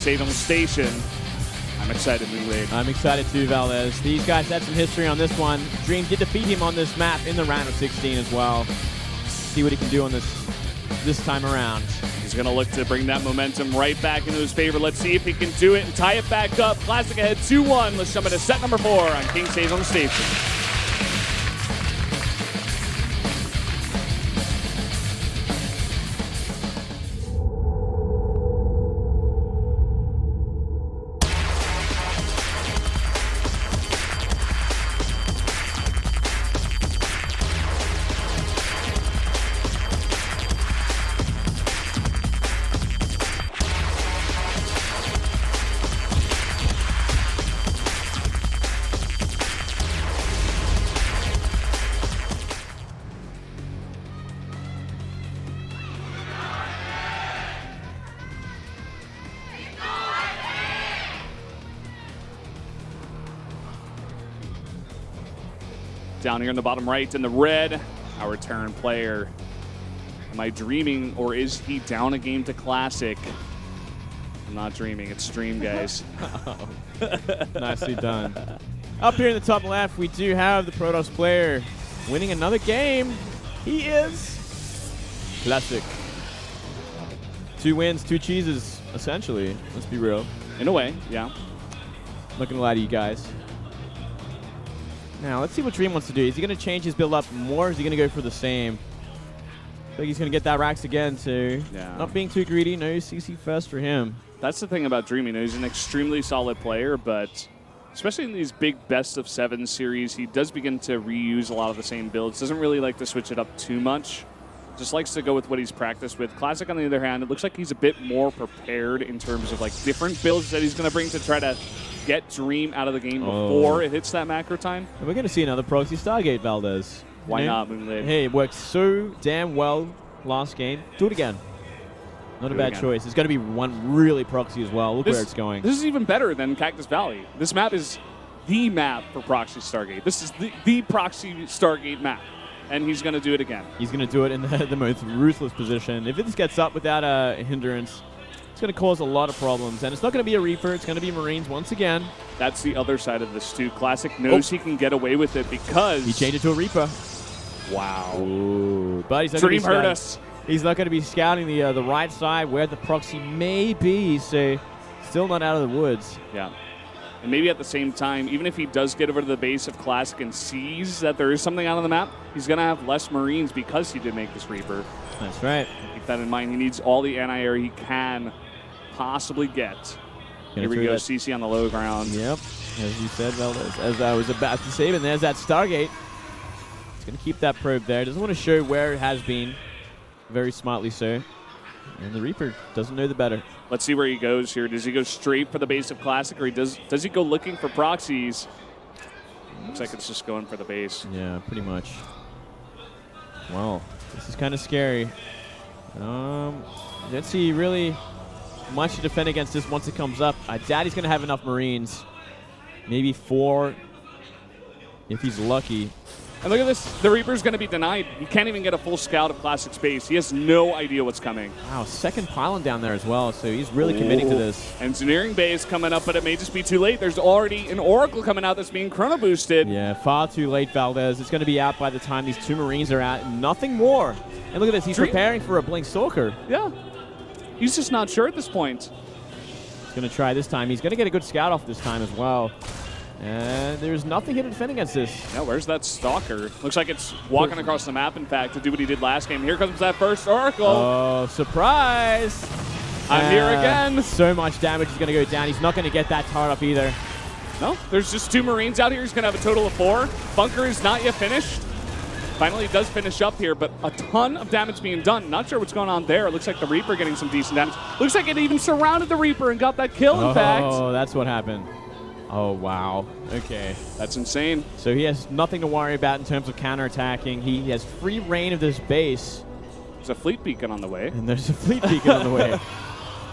State on the station. I'm excited, Moonglade. I'm excited too, Valdez. These guys had some history on this one. Dream did defeat him on this map in the round of 16 as well. See what he can do on this time around. He's going to look to bring that momentum right back into his favor. Let's see if he can do it and tie it back up. Classic ahead 2-1. Let's jump into set number 4 on King Stays on the Station. Down here in the bottom right in the red, our return player. Am I dreaming, or is he down a game to Classic? I'm not dreaming, it's Dream, guys. Nicely done. Up here in the top left, we do have the Protoss player winning another game. He is Classic. 2 wins, 2 cheeses, essentially. Let's be real. In a way, yeah. Not gonna lie to you guys. Now, let's see what Dream wants to do. Is he going to change his build up more, or is he going to go for the same? I think he's going to get that Rax again, too. Yeah. Not being too greedy. No CC first for him. That's the thing about Dream. You know, he's an extremely solid player, but especially in these big best-of-7 series, he does begin to reuse a lot of the same builds. Doesn't really like to switch it up too much. Just likes to go with what he's practiced with. Classic, on the other hand, it looks like he's a bit more prepared in terms of like different builds that he's going to bring to try to get Dream out of the game before it hits that macro time. And we're going to see another proxy Stargate, Valdez. Why not, Moonglade? Hey, it worked so damn well last game. Do it again. Not a bad choice. It's going to be one really proxy as well. Look where it's going. This is even better than Cactus Valley. This map is the map for proxy Stargate. This is the proxy Stargate map. And he's going to do it again. He's going to do it in the most ruthless position. If this gets up without a hindrance, it's going to cause a lot of problems. And it's not going to be a Reaper. It's going to be Marines once again. That's the other side of this, too. Classic knows he can get away with it because he changed it to a Reaper. Wow. Ooh. But he's not Dream hurt us. He's not going to be scouting the right side where the proxy may be. So still not out of the woods. Yeah. And maybe at the same time, even if he does get over to the base of Classic and sees that there is something out on the map, he's going to have less Marines because he did make this Reaper. That's right. Keep that in mind. He needs all the anti-air he can possibly get. Here we go, CC on the low ground. Yep, as you said, Valdez. As I was about to say, and there's that Stargate. It's going to keep that probe there. Doesn't want to show where it has been. Very smartly so. And the Reaper doesn't know the better. Let's see where he goes here. Does he go straight for the base of Classic, or does he go looking for proxies? Looks like it's just going for the base. Yeah, pretty much. Well, this is kind of scary. Let's see really much to defend against this once it comes up. I doubt he's going to have enough Marines. Maybe 4 if he's lucky. And look at this. The Reaper's going to be denied. He can't even get a full scout of Classic space. He has no idea what's coming. Wow, second pylon down there as well, so he's really committing to this. Engineering bay is coming up, but it may just be too late. There's already an Oracle coming out that's being chrono boosted. Yeah, far too late, Valdez. It's going to be out by the time these 2 Marines are out. Nothing more. And look at this. He's preparing for a Blink Stalker. Yeah. He's just not sure at this point. He's going to try this time. He's going to get a good scout off this time as well. And there's nothing here to defend against this. Yeah, where's that Stalker? Looks like it's walking across the map, in fact, to do what he did last game. Here comes that first Oracle. Oh, surprise! I'm here again. So much damage is going to go down. He's not going to get that turret up either. No, there's just 2 Marines out here. He's going to have a total of 4. Bunker is not yet finished. Finally, does finish up here, but a ton of damage being done. Not sure what's going on there. It looks like the Reaper getting some decent damage. Looks like it even surrounded the Reaper and got that kill, in fact. Oh, that's what happened. Oh, wow. Okay. That's insane. So he has nothing to worry about in terms of counterattacking. He has free reign of this base. There's a fleet beacon on the way. And there's a fleet beacon on the way.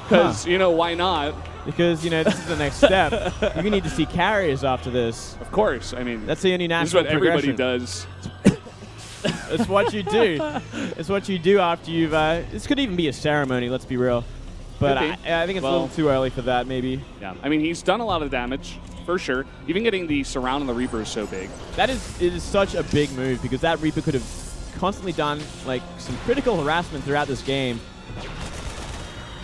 Because, you know, why not? Because, you know, this is the next step. You need to see carriers after this. Of course. I mean, that's the only natural progression. This is what everybody does. It's what you do. It's what you do after you've... this could even be a ceremony, let's be real. But I think it's a little too early for that, maybe. Yeah, I mean, he's done a lot of damage, for sure. Even getting the surround on the Reaper is so big. It is such a big move, because that Reaper could have constantly done like some critical harassment throughout this game.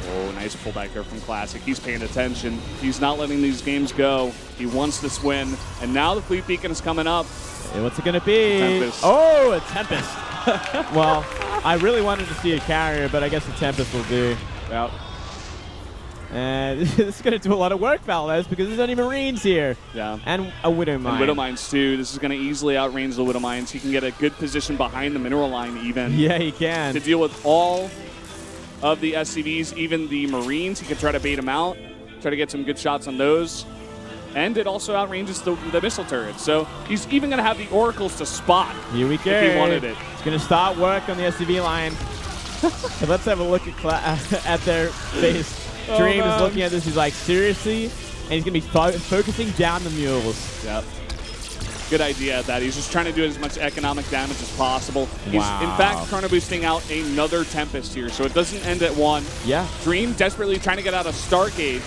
Oh, nice pullback there from Classic. He's paying attention. He's not letting these games go. He wants this win. And now the Fleet Beacon is coming up. Hey, what's it going to be? Tempest. Oh, a Tempest. Well, I really wanted to see a carrier, but I guess the Tempest will do. Yep. And this is going to do a lot of work, Valdez, because there's only Marines here. Yeah. And a Widow Mine. And Widow Mines, too. This is going to easily outrange the Widow Mines. He can get a good position behind the mineral line, even. Yeah, he can. To deal with all of the SCVs, even the Marines. He can try to bait them out, try to get some good shots on those. And it also outranges the missile turret. So he's even going to have the Oracles to spot. Here we go. If he wanted it. It's going to start work on the SCV line. So let's have a look at their face. Dream is looking at this. He's like, seriously? And he's going to be focusing down the mules. Yep. Good idea at that. He's just trying to do as much economic damage as possible. He's, in fact, chrono boosting out another Tempest here, so it doesn't end at one. Yeah. Dream desperately trying to get out of Stargate.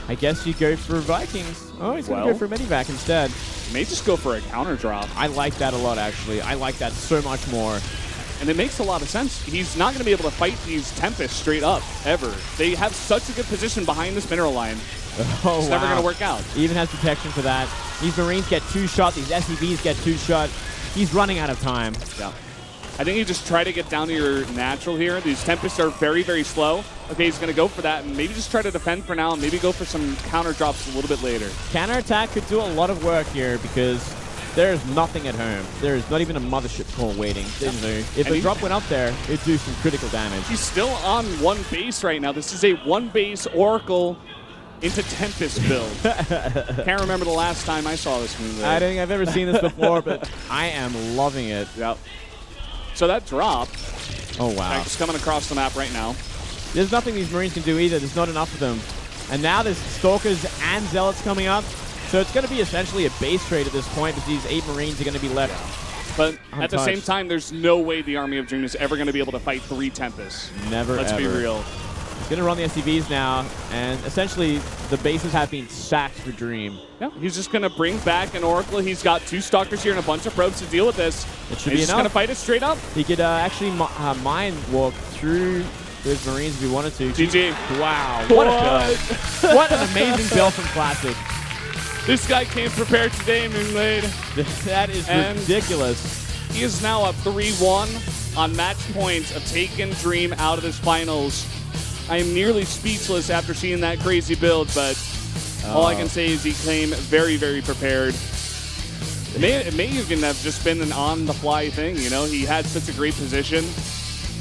I guess you go for Vikings. Oh, he's going to go for Medivac instead. May just go for a counter drop. I like that a lot, actually. I like that so much more. And it makes a lot of sense. He's not going to be able to fight these Tempests straight up, ever. They have such a good position behind this mineral line. Oh, it's never going to work out. He even has protection for that. These Marines get 2-shot. These SCVs get 2-shot. He's running out of time. Yeah. I think you just try to get down to your natural here. These Tempests are very, very slow. Okay, he's going to go for that and maybe just try to defend for now and maybe go for some counter drops a little bit later. Counterattack could do a lot of work here because there's nothing at home. There's not even a mothership core waiting. If a drop went up there, it'd do some critical damage. He's still on one base right now. This is a one-base Oracle into Tempest build. Can't remember the last time I saw this move. I don't think I've ever seen this before, but I am loving it. Yep. So that drop. Oh, wow. It's coming across the map right now. There's nothing these Marines can do either. There's not enough of them. And now there's Stalkers and Zealots coming up. So it's going to be essentially a base trade at this point, but these 8 Marines are going to be left. But at the same time, there's no way the Army of Dream is ever going to be able to fight 3 Tempests. Never, Let's be real. He's going to run the SCVs now, and essentially the bases have been sacked for Dream. Yeah, he's just going to bring back an Oracle. He's got 2 Stalkers here and a bunch of probes to deal with this. It should be enough. He's just going to fight it straight up. He could actually mine walk through those Marines if he wanted to. GG. Wow. What a build. What an amazing build from Classic. This guy came prepared today, Moonblade. That is ridiculous. He is now up 3-1 on match points of taking Dream out of this finals. I am nearly speechless after seeing that crazy build, but all I can say is he came very, very prepared. It may even have just been an on-the-fly thing, you know? He had such a great position.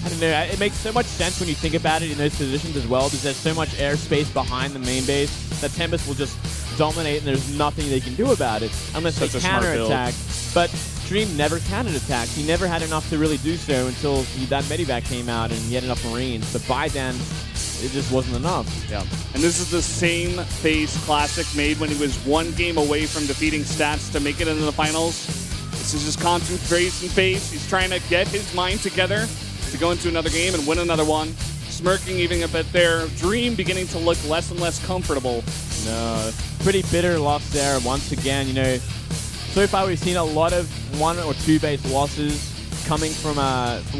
I don't know. It makes so much sense when you think about it in those positions as well, because there's so much airspace behind the main base that Tempest will just dominate, and there's nothing they can do about it unless they counterattack. But Dream never counterattacked. He never had enough to really do so until that Medivac came out and he had enough Marines. But by then, it just wasn't enough. Yeah. And this is the same face Classic made when he was 1 game away from defeating Stats to make it into the finals. This is his concentration phase. He's trying to get his mind together to go into another game and win another one. Smirking even a bit there. Dream beginning to look less and less comfortable. No, pretty bitter loss there once again. You know, so far we've seen a lot of 1 or 2 base losses coming from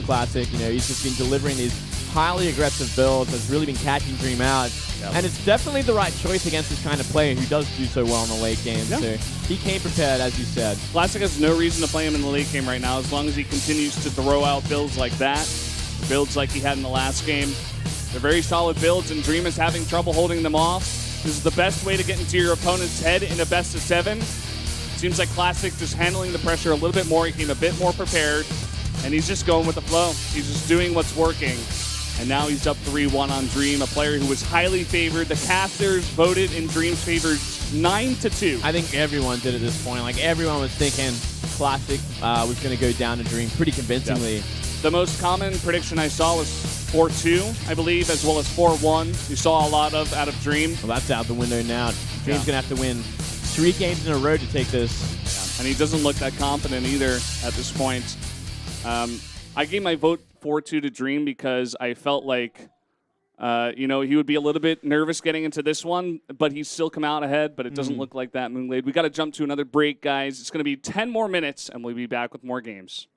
Classic. You know, he's just been delivering these highly aggressive builds. Has really been catching Dream out. Yep. And it's definitely the right choice against this kind of player who does do so well in the late game. Yep. So he came prepared, as you said. Classic has no reason to play him in the late game right now as long as he continues to throw out builds like that. Builds like he had in the last game. They're very solid builds, and Dream is having trouble holding them off. This is the best way to get into your opponent's head in a best of 7. Seems like Classic just handling the pressure a little bit more. He came a bit more prepared, and he's just going with the flow. He's just doing what's working. And now he's up 3-1 on Dream, a player who was highly favored. The casters voted in Dream's favor 9-2. I think everyone did at this point. Like, everyone was thinking Classic was going to go down to Dream pretty convincingly. Yep. The most common prediction I saw was 4-2, I believe, as well as 4-1. You saw a lot of out of Dream. Well, that's out the window now. Dream's going to have to win 3 games in a row to take this. Yeah. And he doesn't look that confident either at this point. I gave my vote 4-2 to Dream because I felt like You know, he would be a little bit nervous getting into this one, but he's still come out ahead, but it doesn't look like that, Moonglade. We got to jump to another break, guys. It's going to be 10 more minutes, and we'll be back with more games.